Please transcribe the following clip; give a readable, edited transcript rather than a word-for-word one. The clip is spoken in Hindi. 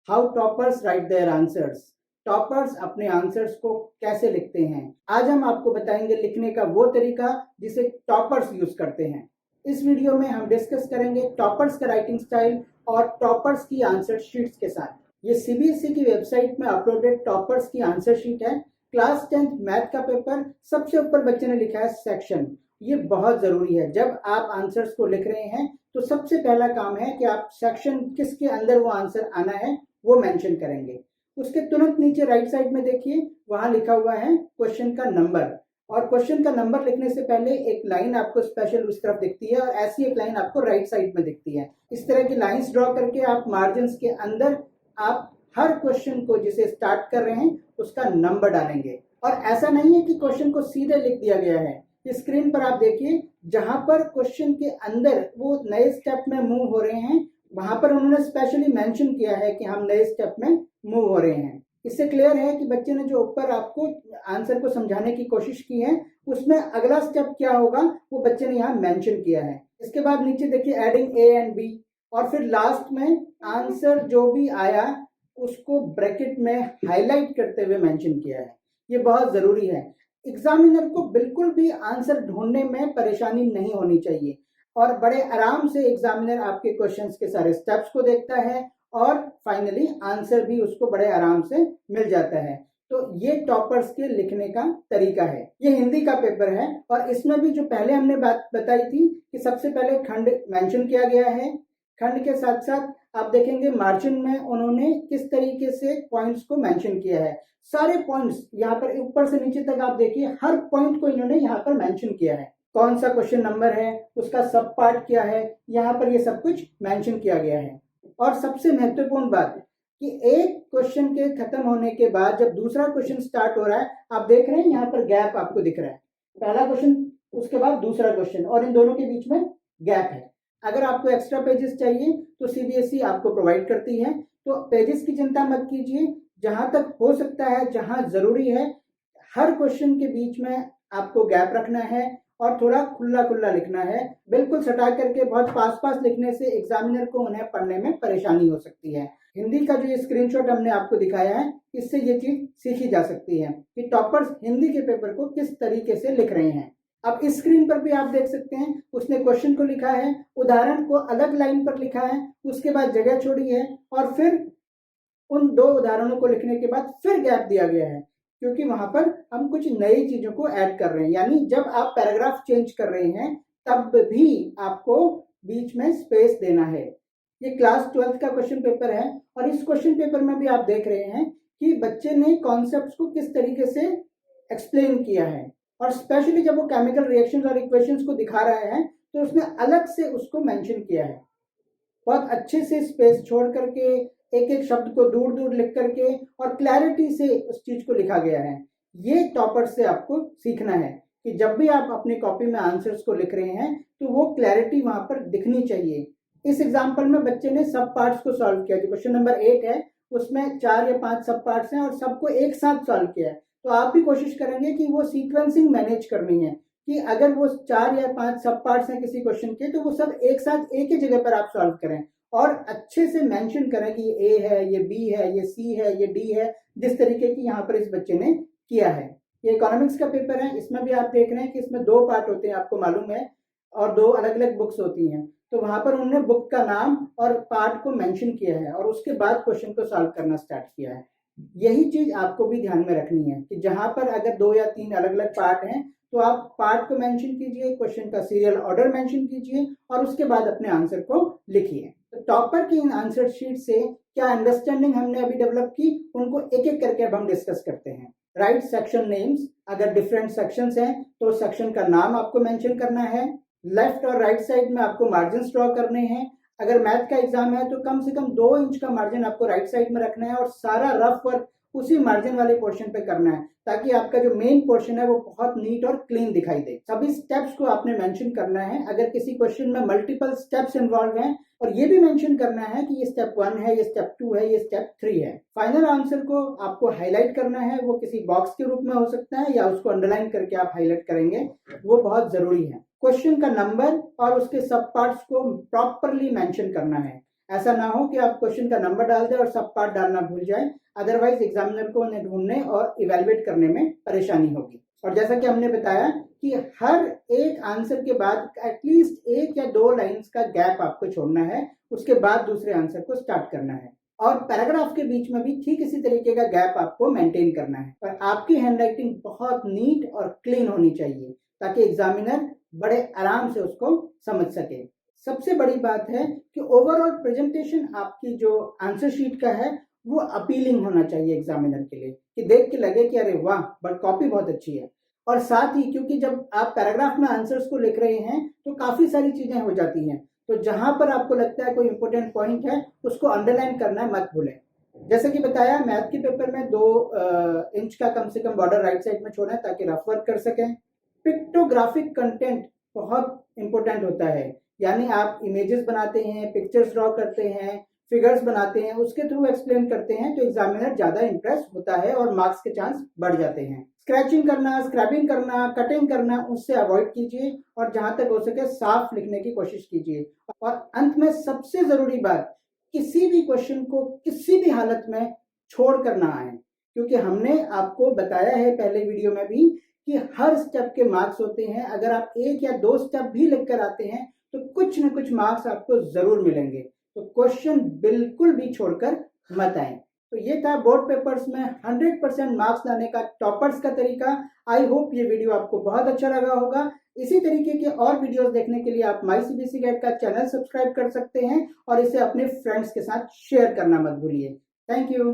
How toppers right their answers. Toppers अपने आंसर्स को कैसे लिखते हैं। आज हम आपको बताएंगे लिखने का वो तरीका जिसे टॉपर्स यूज करते हैं। इस वीडियो में हम डिस्कस करेंगे टॉपर्स का राइटिंग स्टाइल और टॉपर्स की आंसर शीट्स के साथ। ये सीबीएसई की वेबसाइट में अपलोडेड टॉपर्स की आंसर शीट है। क्लास 10th मैथ का पेपर, सबसे ऊपर बच्चे ने लिखा है सेक्शन। ये बहुत जरूरी है। जब आप आंसर्स को लिख रहे हैं तो सबसे पहला काम है कि आप सेक्शन किसके अंदर वो आंसर आना है वो मेंशन करेंगे। उसके तुरंत नीचे राइट साइड में देखिए, वहां लिखा हुआ है क्वेश्चन का नंबर। और क्वेश्चन का नंबर लिखने से पहले एक लाइन आपको स्पेशल उस तरफ दिखती है और ऐसी एक लाइन आपको राइट साइड में दिखती है। इस तरह की लाइंस ड्रॉ करके आप मार्जिन के अंदर आप हर क्वेश्चन को जिसे स्टार्ट कर रहे हैं उसका नंबर डालेंगे। और ऐसा नहीं है कि क्वेश्चन को सीधे लिख दिया गया है। इस स्क्रीन पर आप देखिए, जहां पर क्वेश्चन के अंदर वो नए स्टेप में मूव हो रहे हैं वहां पर उन्होंने स्पेशली मेंशन किया है कि हम नए स्टेप में मूव हो रहे हैं। इससे क्लियर है कि बच्चे ने जो ऊपर आपको आंसर को समझाने की कोशिश की है उसमें अगला स्टेप क्या होगा वो बच्चे ने यहाँ मेंशन किया है। इसके बाद नीचे देखिए एडिंग ए एंड बी, और फिर लास्ट में आंसर जो भी आया उसको ब्रैकेट में हाईलाइट करते हुए मेंशन किया है। ये बहुत जरूरी है। एग्जामिनर को बिल्कुल भी आंसर ढूंढने में परेशानी नहीं होनी चाहिए और बड़े आराम से एग्जामिनर आपके क्वेश्चंस के सारे स्टेप्स को देखता है और फाइनली आंसर भी उसको बड़े आराम से मिल जाता है। तो ये टॉपर्स के लिखने का तरीका है। ये हिंदी का पेपर है और इसमें भी जो पहले हमने बात बताई थी कि सबसे पहले खंड मेंशन किया गया है। खंड के साथ साथ आप देखेंगे मार्जिन में उन्होंने किस तरीके से पॉइंट्स को मेंशन किया है। सारे पॉइंट्स यहाँ पर ऊपर से नीचे तक आप देखिए, हर पॉइंट को इन्होंने यहाँ पर मेंशन किया है। कौन सा क्वेश्चन नंबर है, उसका सब पार्ट क्या है, यहाँ पर ये सब कुछ मेंशन किया गया है। और सबसे महत्वपूर्ण बात कि एक क्वेश्चन के खत्म होने के बाद जब दूसरा क्वेश्चन स्टार्ट हो रहा है, आप देख रहे हैं यहाँ पर गैप आपको दिख रहा है। पहला क्वेश्चन उसके बाद दूसरा क्वेश्चन और इन दोनों के बीच में गैप है। अगर आपको एक्स्ट्रा पेजेस चाहिए तो सीबीएसई आपको प्रोवाइड करती है। तो पेजेस की चिंता मत कीजिए, जहां तक हो सकता है, जहां जरूरी है, हर क्वेश्चन के बीच में आपको गैप रखना है और थोड़ा खुला खुला लिखना है। बिल्कुल सटा करके बहुत पास पास लिखने से एग्जामिनर को उन्हें पढ़ने में परेशानी हो सकती है। हिंदी का जो ये स्क्रीनशॉट हमने आपको दिखाया है, इससे ये चीज सीखी जा सकती है कि टॉपर्स हिंदी के पेपर को किस तरीके से लिख रहे हैं। अब इस स्क्रीन पर भी आप देख सकते हैं, उसने क्वेश्चन को लिखा है, उदाहरण को अलग लाइन पर लिखा है, उसके बाद जगह छोड़ी है और फिर उन दो उदाहरणों को लिखने के बाद फिर गैप दिया गया है, क्योंकि वहां पर हम कुछ नई चीजों को ऐड कर रहे हैं। यानी जब आप पैराग्राफ चेंज कर रहे हैं तब भी आपको बीच में स्पेस देना है। ये क्लास 12th का क्वेश्चन पेपर है और इस क्वेश्चन पेपर में भी आप देख रहे हैं कि बच्चे ने कॉन्सेप्ट्स को किस तरीके से एक्सप्लेन किया है। और स्पेशली जब वो केमिकल रिएक्शंस और इक्वेशंस को दिखा रहा है तो उसने अलग से उसको मेंशन किया है। बहुत अच्छे से स्पेस छोड़ करके एक एक शब्द को दूर दूर लिख करके और क्लैरिटी से उस चीज को लिखा गया है। ये टॉपर से आपको सीखना है कि जब भी आप अपनी कॉपी में आंसर्स को लिख रहे हैं तो वो क्लैरिटी वहां पर दिखनी चाहिए। इस एग्जाम्पल में बच्चे ने सब पार्ट्स को सॉल्व किया। जो क्वेश्चन नंबर 8 है उसमें 4 या 5 सब पार्ट्स हैं और सबको एक साथ सॉल्व किया है। तो आप भी कोशिश करेंगे कि वो सीक्वेंसिंग मैनेज करनी है कि अगर वो 4 या 5 सब पार्ट्स हैं किसी क्वेश्चन के तो वो सब एक साथ एक ही जगह पर आप सॉल्व करें और अच्छे से मेंशन करें कि ये ए है, ये बी है, ये सी है, ये डी है, जिस तरीके की यहाँ पर इस बच्चे ने किया है। ये इकोनॉमिक्स का पेपर है। इसमें भी आप देख रहे हैं कि इसमें 2 पार्ट होते हैं, आपको मालूम है, और 2 अलग अलग बुक्स होती हैं। तो वहां पर उन्होंने बुक का नाम और पार्ट को मेंशन किया है और उसके बाद क्वेश्चन को सॉल्व करना स्टार्ट किया है। यही चीज आपको भी ध्यान में रखनी है कि जहां पर अगर 2 या 3 अलग अलग पार्ट हैं तो आप पार्ट को मेंशन कीजिए, क्वेश्चन का सीरियल ऑर्डर मेंशन कीजिए और उसके बाद अपने आंसर को लिखिए। तो टॉपर की इन आंसर शीट से क्या अंडरस्टैंडिंग हमने अभी डेवलप की, उनको एक एक करके अब हम डिस्कस करते हैं। राइट सेक्शन नेम्स, अगर डिफरेंट सेक्शंस हैं तो सेक्शन का नाम आपको मेंशन करना है। लेफ्ट और राइट साइड में आपको मार्जिन ड्रॉ करने हैं। अगर मैथ का एग्जाम है तो कम से कम 2 इंच का मार्जिन आपको राइट साइड में रखना है और सारा रफ वर्क उसी मार्जिन वाले पोर्शन पे करना है ताकि आपका जो मेन पोर्शन है वो बहुत नीट और क्लीन दिखाई दे। सभी स्टेप्स को आपने मेंशन करना है। अगर किसी क्वेश्चन में मल्टीपल स्टेप्स इन्वॉल्व हैं और ये भी मेंशन करना है कि ये स्टेप 1 है, ये स्टेप 2 है, ये स्टेप 3 है। फाइनल आंसर को आपको हाईलाइट करना है। वो किसी बॉक्स के रूप में हो सकता है या उसको अंडरलाइन करके आप हाईलाइट करेंगे, वो बहुत जरूरी है। क्वेश्चन का नंबर और उसके सब पार्ट्स को प्रॉपरली मेंशन करना है। ऐसा ना हो कि आप क्वेश्चन का नंबर डाल दें और सब पार्ट डालना भूल जाएं, अदरवाइज एग्जामिनर को उन्हें ढूंढने और इवेलुएट करने में परेशानी होगी। और जैसा कि हमने बताया कि हर एक आंसर के बाद एटलीस्ट 1 या 2 लाइंस का गैप आपको छोड़ना है, उसके बाद दूसरे आंसर को स्टार्ट करना है। और पैराग्राफ के बीच में भी ठीक इसी तरीके का गैप आपको मेंटेन करना है। पर आपकी हैंडराइटिंग बहुत नीट और क्लीन होनी चाहिए ताकि एग्जामिनर बड़े आराम से उसको समझ सके। सबसे बड़ी बात है कि ओवरऑल प्रेजेंटेशन आपकी जो आंसर शीट का है वो अपीलिंग होना चाहिए एग्जामिनर के लिए, कि देख के लगे कि अरे वाह, बट कॉपी बहुत अच्छी है। और साथ ही क्योंकि जब आप पैराग्राफ में आंसर्स को लिख रहे हैं तो काफी सारी चीजें हो जाती हैं, तो जहां पर आपको लगता है कोई इंपॉर्टेंट पॉइंट है उसको अंडरलाइन करना मत भूलें। जैसे कि बताया, मैथ के पेपर में 2 इंच का कम से कम बॉर्डर राइट साइड में छोड़ें ताकि रफ वर्क कर सकें। पिक्टोग्राफिक कंटेंट बहुत इंपॉर्टेंट होता है, यानी आप इमेजेस बनाते हैं, पिक्चर्स ड्रॉ करते हैं, फिगर्स बनाते हैं, उसके थ्रू एक्सप्लेन करते हैं तो एग्जामिनर ज्यादा इंप्रेस होता है और मार्क्स के चांस बढ़ जाते हैं। स्क्रैचिंग करना, स्क्रैपिंग करना, कटिंग करना उससे अवॉइड कीजिए और जहां तक हो सके साफ लिखने की कोशिश कीजिए। और अंत में सबसे जरूरी बात, किसी भी क्वेश्चन को किसी भी हालत में छोड़ कर ना आए, क्योंकि हमने आपको बताया है पहले वीडियो में भी कि हर स्टेप के मार्क्स होते हैं। अगर आप 1 या 2 स्टेप भी लिख कर आते हैं तो कुछ न कुछ मार्क्स आपको जरूर मिलेंगे। तो क्वेश्चन बिल्कुल भी छोड़कर मत आए। तो ये था बोर्ड पेपर्स में 100% मार्क्स लाने का टॉपर्स का तरीका। आई होप ये वीडियो आपको बहुत अच्छा लगा होगा। इसी तरीके के और वीडियोस देखने के लिए आप माई सीबीएसई गाइड का चैनल सब्सक्राइब कर सकते हैं और इसे अपने फ्रेंड्स के साथ शेयर करना मत भूलिए। Thank you.